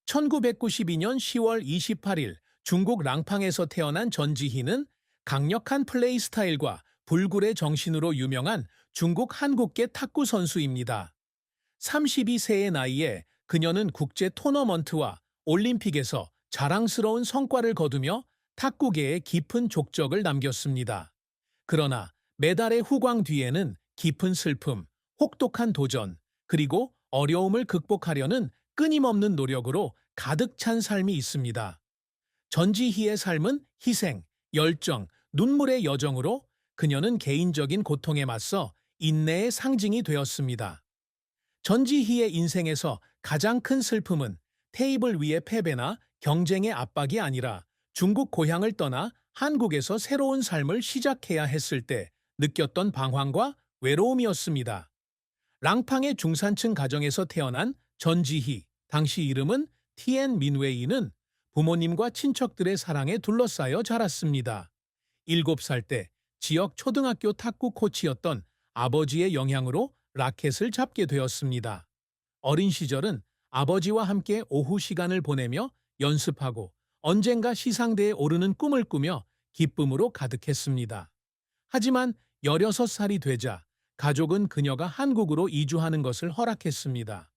1992년 10월 28일 중국 랑팡에서 태어난 전지희는 강력한 플레이 스타일과 불굴의 정신으로 유명한 중국 한국계 탁구 선수입니다. 32세의 나이에 그녀는 국제 토너먼트와 올림픽에서 자랑스러운 성과를 거두며 탁구계에 깊은 족적을 남겼습니다. 그러나 메달의 후광 뒤에는 깊은 슬픔, 혹독한 도전, 그리고 어려움을 극복하려는 끊임없는 노력으로 가득 찬 삶이 있습니다. 전지희의 삶은 희생, 열정, 눈물의 여정으로 그녀는 개인적인 고통에 맞서 인내의 상징이 되었습니다. 전지희의 인생에서 가장 큰 슬픔은 테이블 위의 패배나 경쟁의 압박이 아니라 중국 고향을 떠나 한국에서 새로운 삶을 시작해야 했을 때 느꼈던 방황과 외로움이었습니다. 랑팡의 중산층 가정에서 태어난 전지희, 당시 이름은 티엔 민웨이는 부모님과 친척들의 사랑에 둘러싸여 자랐습니다. 7살 때 지역 초등학교 탁구 코치였던 아버지의 영향으로 라켓을 잡게 되었습니다. 어린 시절은 아버지와 함께 오후 시간을 보내며 연습하고 언젠가 시상대에 오르는 꿈을 꾸며 기쁨으로 가득했습니다. 하지만 16살이 되자 가족은 그녀가 한국으로 이주하는 것을 허락했습니다.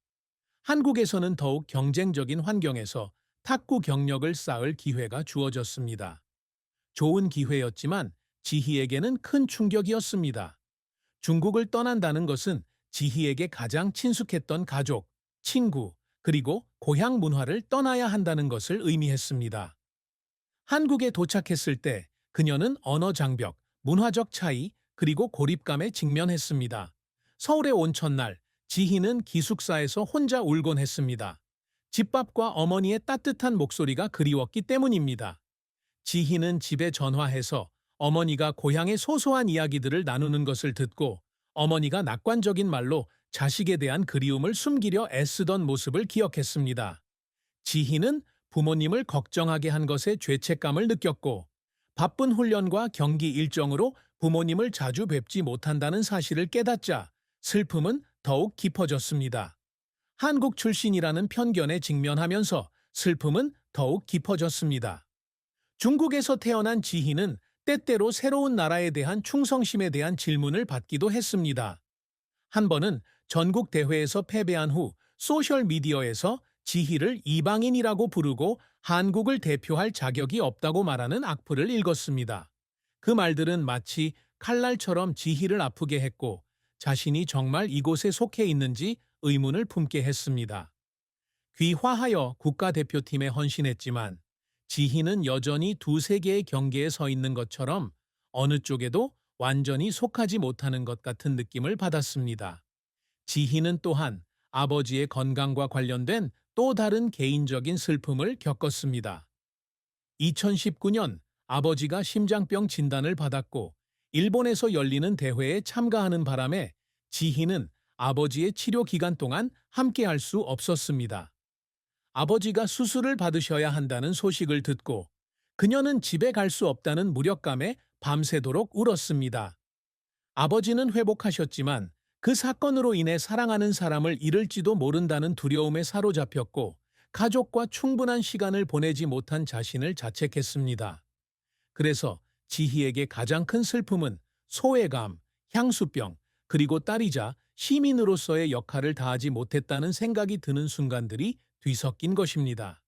한국에서는 더욱 경쟁적인 환경에서 탁구 경력을 쌓을 기회가 주어졌습니다. 좋은 기회였지만 지희에게는 큰 충격이었습니다. 중국을 떠난다는 것은 지희에게 가장 친숙했던 가족, 친구, 그리고 고향 문화를 떠나야 한다는 것을 의미했습니다. 한국에 도착했을 때 그녀는 언어 장벽, 문화적 차이, 그리고 고립감에 직면했습니다. 서울에 온 첫날, 지희는 기숙사에서 혼자 울곤 했습니다. 집밥과 어머니의 따뜻한 목소리가 그리웠기 때문입니다. 지희는 집에 전화해서 어머니가 고향의 소소한 이야기들을 나누는 것을 듣고 어머니가 낙관적인 말로 자식에 대한 그리움을 숨기려 애쓰던 모습을 기억했습니다. 지희는 부모님을 걱정하게 한 것에 죄책감을 느꼈고 바쁜 훈련과 경기 일정으로 부모님을 자주 뵙지 못한다는 사실을 깨닫자 슬픔은 더욱 깊어졌습니다. 한국 출신이라는 편견에 직면하면서 슬픔은 더욱 깊어졌습니다. 중국에서 태어난 지희는 때때로 새로운 나라에 대한 충성심에 대한 질문을 받기도 했습니다. 한 번은 전국 대회에서 패배한 후 소셜미디어에서 지희를 이방인이라고 부르고 한국을 대표할 자격이 없다고 말하는 악플을 읽었습니다. 그 말들은 마치 칼날처럼 지희를 아프게 했고 자신이 정말 이곳에 속해 있는지 의문을 품게 했습니다. 귀화하여 국가대표팀에 헌신했지만 지희는 여전히 두세 개의 경계에 서 있는 것처럼 어느 쪽에도 완전히 속하지 못하는 것 같은 느낌을 받았습니다. 지희는 또한 아버지의 건강과 관련된 또 다른 개인적인 슬픔을 겪었습니다. 2019년 아버지가 심장병 진단을 받았고 일본에서 열리는 대회에 참가하는 바람에 지희는 아버지의 치료 기간 동안 함께할 수 없었습니다. 아버지가 수술을 받으셔야 한다는 소식을 듣고 그녀는 집에 갈 수 없다는 무력감에 밤새도록 울었습니다. 아버지는 회복하셨지만 그 사건으로 인해 사랑하는 사람을 잃을지도 모른다는 두려움에 사로잡혔고 가족과 충분한 시간을 보내지 못한 자신을 자책했습니다. 그래서 지희에게 가장 큰 슬픔은 소외감, 향수병, 그리고 딸이자 시민으로서의 역할을 다하지 못했다는 생각이 드는 순간들이 뒤섞인 것입니다.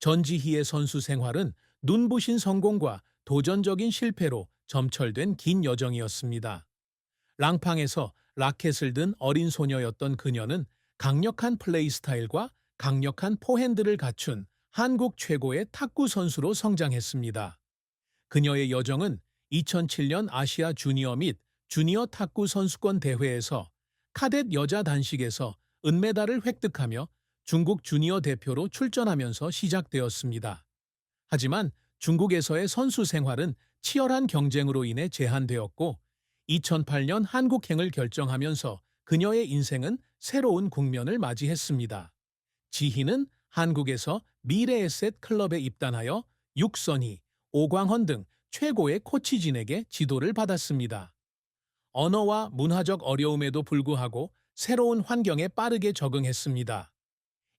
전지희의 선수 생활은 눈부신 성공과 도전적인 실패로 점철된 긴 여정이었습니다. 랑팡에서 라켓을 든 어린 소녀였던 그녀는 강력한 플레이 스타일과 강력한 포핸드를 갖춘 한국 최고의 탁구 선수로 성장했습니다. 그녀의 여정은 2007년 아시아 주니어 및 주니어 탁구 선수권 대회에서 카뎃 여자 단식에서 은메달을 획득하며 중국 주니어 대표로 출전하면서 시작되었습니다. 하지만 중국에서의 선수 생활은 치열한 경쟁으로 인해 제한되었고 2008년 한국행을 결정하면서 그녀의 인생은 새로운 국면을 맞이했습니다. 지희는 한국에서 미래에셋 클럽에 입단하여 육선희, 오광헌 등 최고의 코치진에게 지도를 받았습니다. 언어와 문화적 어려움에도 불구하고 새로운 환경에 빠르게 적응했습니다.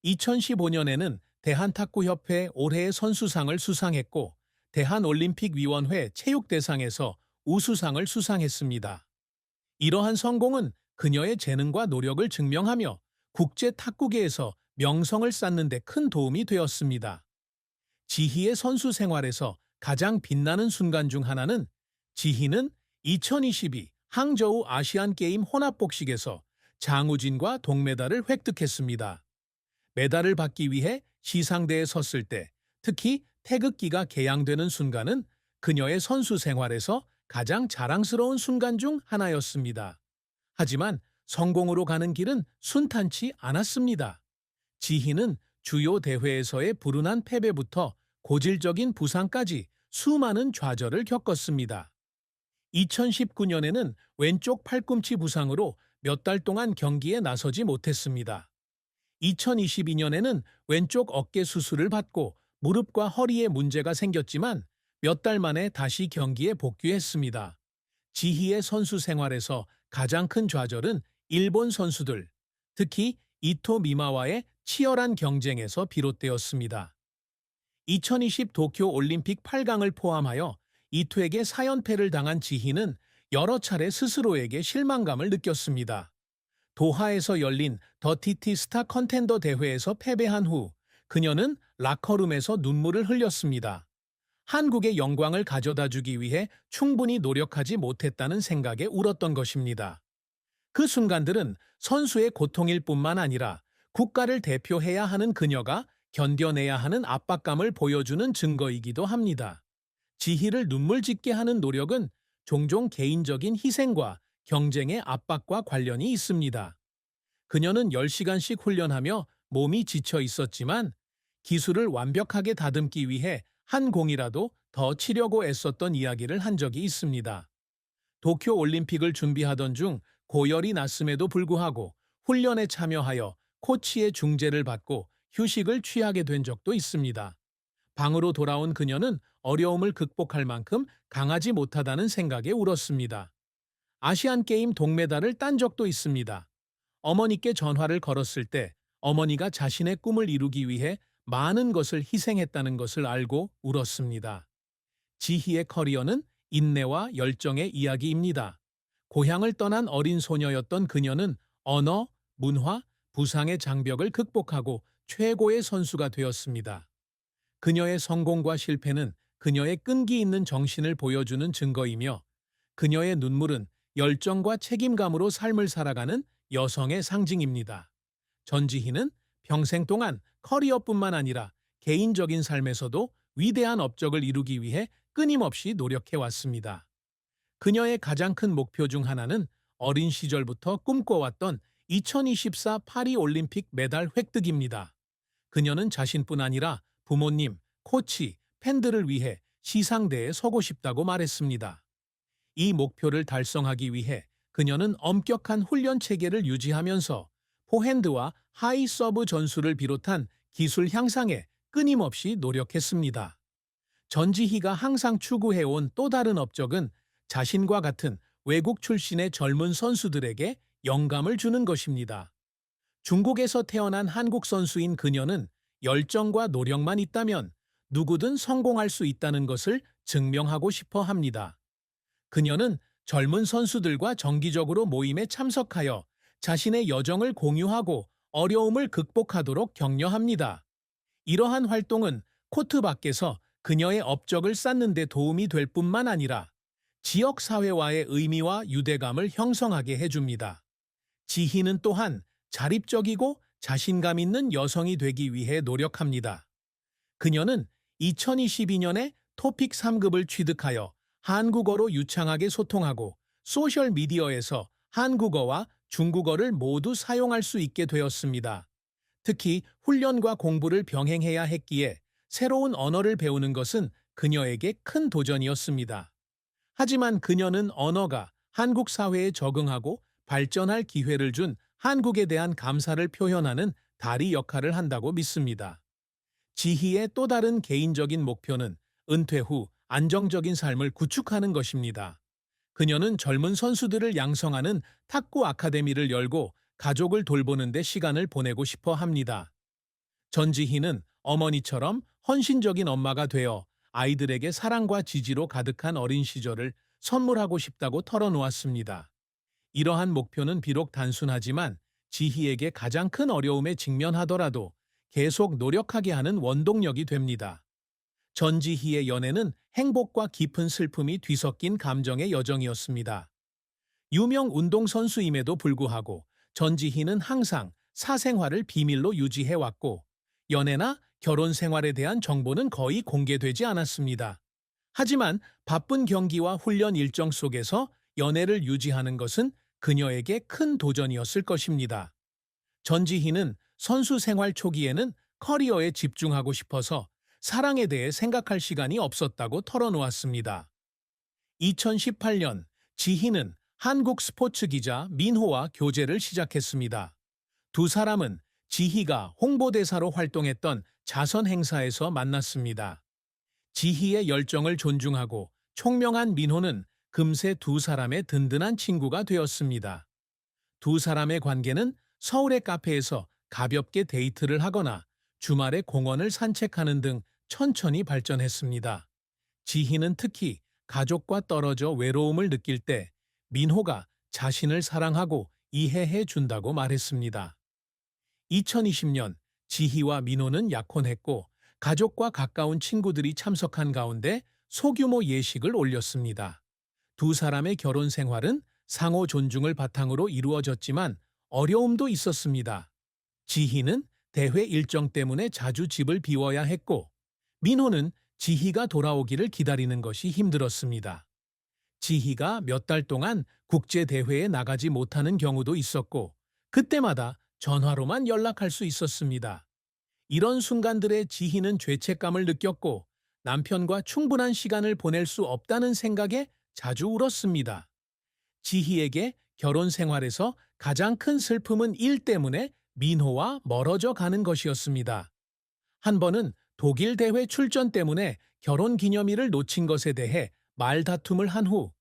2015년에는 대한탁구협회 올해의 선수상을 수상했고 대한올림픽위원회 체육대상에서 우수상을 수상했습니다. 이러한 성공은 그녀의 재능과 노력을 증명하며 국제 탁구계에서 명성을 쌓는 데 큰 도움이 되었습니다. 지희의 선수 생활에서 가장 빛나는 순간 중 하나는 지희는 2022 항저우 아시안게임 혼합복식에서 장우진과 동메달을 획득했습니다. 메달을 받기 위해 시상대에 섰을 때 특히 태극기가 개양되는 순간은 그녀의 선수 생활에서 가장 자랑스러운 순간 중 하나였습니다. 하지만 성공으로 가는 길은 순탄치 않았습니다. 지희는 주요 대회에서의 불운한 패배부터 고질적인 부상까지 수많은 좌절을 겪었습니다. 2019년에는 왼쪽 팔꿈치 부상으로 몇 달 동안 경기에 나서지 못했습니다. 2022년에는 왼쪽 어깨 수술을 받고 무릎과 허리에 문제가 생겼지만 몇 달 만에 다시 경기에 복귀했습니다. 지희의 선수 생활에서 가장 큰 좌절은 일본 선수들, 특히 이토 미마와의 치열한 경쟁에서 비롯되었습니다. 2020 도쿄 올림픽 8강을 포함하여 이토에게 4연패를 당한 지희는 여러 차례 스스로에게 실망감을 느꼈습니다. 도하에서 열린 더 TT 스타 컨텐더 대회에서 패배한 후 그녀는 라커룸에서 눈물을 흘렸습니다. 한국의 영광을 가져다 주기 위해 충분히 노력하지 못했다는 생각에 울었던 것입니다. 그 순간들은 선수의 고통일 뿐만 아니라 국가를 대표해야 하는 그녀가 견뎌내야 하는 압박감을 보여주는 증거이기도 합니다. 지희를 눈물 짓게 하는 노력은 종종 개인적인 희생과 경쟁의 압박과 관련이 있습니다. 그녀는 10시간씩 훈련하며 몸이 지쳐 있었지만 기술을 완벽하게 다듬기 위해 한 공이라도 더 치려고 애썼던 이야기를 한 적이 있습니다. 도쿄 올림픽을 준비하던 중 고열이 났음에도 불구하고 훈련에 참여하여 코치의 중재를 받고 휴식을 취하게 된 적도 있습니다. 방으로 돌아온 그녀는 어려움을 극복할 만큼 강하지 못하다는 생각에 울었습니다. 아시안게임 동메달을 딴 적도 있습니다. 어머니께 전화를 걸었을 때 어머니가 자신의 꿈을 이루기 위해 많은 것을 희생했다는 것을 알고 울었습니다. 지희의 커리어는 인내와 열정의 이야기입니다. 고향을 떠난 어린 소녀였던 그녀는 언어, 문화, 부상의 장벽을 극복하고 최고의 선수가 되었습니다. 그녀의 성공과 실패는 그녀의 끈기 있는 정신을 보여주는 증거이며 그녀의 눈물은 열정과 책임감으로 삶을 살아가는 여성의 상징입니다. 전지희는 평생 동안 커리어뿐만 아니라 개인적인 삶에서도 위대한 업적을 이루기 위해 끊임없이 노력해왔습니다. 그녀의 가장 큰 목표 중 하나는 어린 시절부터 꿈꿔왔던 2024 파리 올림픽 메달 획득입니다. 그녀는 자신뿐 아니라 부모님, 코치, 팬들을 위해 시상대에 서고 싶다고 말했습니다. 이 목표를 달성하기 위해 그녀는 엄격한 훈련 체계를 유지하면서 포핸드와 하이 서브 전술을 비롯한 기술 향상에 끊임없이 노력했습니다. 전지희가 항상 추구해온 또 다른 업적은 자신과 같은 외국 출신의 젊은 선수들에게 영감을 주는 것입니다. 중국에서 태어난 한국 선수인 그녀는 열정과 노력만 있다면 누구든 성공할 수 있다는 것을 증명하고 싶어 합니다. 그녀는 젊은 선수들과 정기적으로 모임에 참석하여 자신의 여정을 공유하고 어려움을 극복하도록 격려합니다. 이러한 활동은 코트 밖에서 그녀의 업적을 쌓는 데 도움이 될 뿐만 아니라 지역 사회와의 의미와 유대감을 형성하게 해줍니다. 지희는 또한 자립적이고 자신감 있는 여성이 되기 위해 노력합니다. 그녀는 2022년에 토픽 3급을 취득하여 한국어로 유창하게 소통하고 소셜미디어에서 한국어와 중국어를 모두 사용할 수 있게 되었습니다. 특히 훈련과 공부를 병행해야 했기에 새로운 언어를 배우는 것은 그녀에게 큰 도전이었습니다. 하지만 그녀는 언어가 한국 사회에 적응하고 발전할 기회를 준 한국에 대한 감사를 표현하는 다리 역할을 한다고 믿습니다. 지희의 또 다른 개인적인 목표는 은퇴 후 안정적인 삶을 구축하는 것입니다. 그녀는 젊은 선수들을 양성하는 탁구 아카데미를 열고 가족을 돌보는 데 시간을 보내고 싶어 합니다. 전지희는 어머니처럼 헌신적인 엄마가 되어 아이들에게 사랑과 지지로 가득한 어린 시절을 선물하고 싶다고 털어놓았습니다. 이러한 목표는 비록 단순하지만 지희에게 가장 큰 어려움에 직면하더라도 계속 노력하게 하는 원동력이 됩니다. 전지희의 연애는 행복과 깊은 슬픔이 뒤섞인 감정의 여정이었습니다. 유명 운동선수임에도 불구하고 전지희는 항상 사생활을 비밀로 유지해왔고 연애나 결혼 생활에 대한 정보는 거의 공개되지 않았습니다. 하지만 바쁜 경기와 훈련 일정 속에서 연애를 유지하는 것은 그녀에게 큰 도전이었을 것입니다. 전지희는 선수 생활 초기에는 커리어에 집중하고 싶어서 사랑에 대해 생각할 시간이 없었다고 털어놓았습니다. 2018년 지희는 한국 스포츠 기자 민호와 교제를 시작했습니다. 두 사람은 지희가 홍보대사로 활동했던 자선 행사에서 만났습니다. 지희의 열정을 존중하고 총명한 민호는 금세 두 사람의 든든한 친구가 되었습니다. 두 사람의 관계는 서울의 카페에서 가볍게 데이트를 하거나 주말에 공원을 산책하는 등 천천히 발전했습니다. 지희는 특히 가족과 떨어져 외로움을 느낄 때 민호가 자신을 사랑하고 이해해 준다고 말했습니다. 2020년 지희와 민호는 약혼했고 가족과 가까운 친구들이 참석한 가운데 소규모 예식을 올렸습니다. 두 사람의 결혼 생활은 상호 존중을 바탕으로 이루어졌지만 어려움도 있었습니다. 지희는 대회 일정 때문에 자주 집을 비워야 했고 민호는 지희가 돌아오기를 기다리는 것이 힘들었습니다. 지희가 몇 달 동안 국제대회에 나가지 못하는 경우도 있었고 그때마다 전화로만 연락할 수 있었습니다. 이런 순간들에 지희는 죄책감을 느꼈고 남편과 충분한 시간을 보낼 수 없다는 생각에 자주 울었습니다. 지희에게 결혼 생활에서 가장 큰 슬픔은 일 때문에 민호와 멀어져 가는 것이었습니다. 한 번은 독일 대회 출전 때문에 결혼 기념일을 놓친 것에 대해 말다툼을 한 후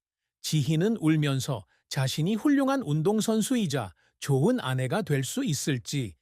지희는 울면서 자신이 훌륭한 운동선수이자 좋은 아내가 될 수 있을지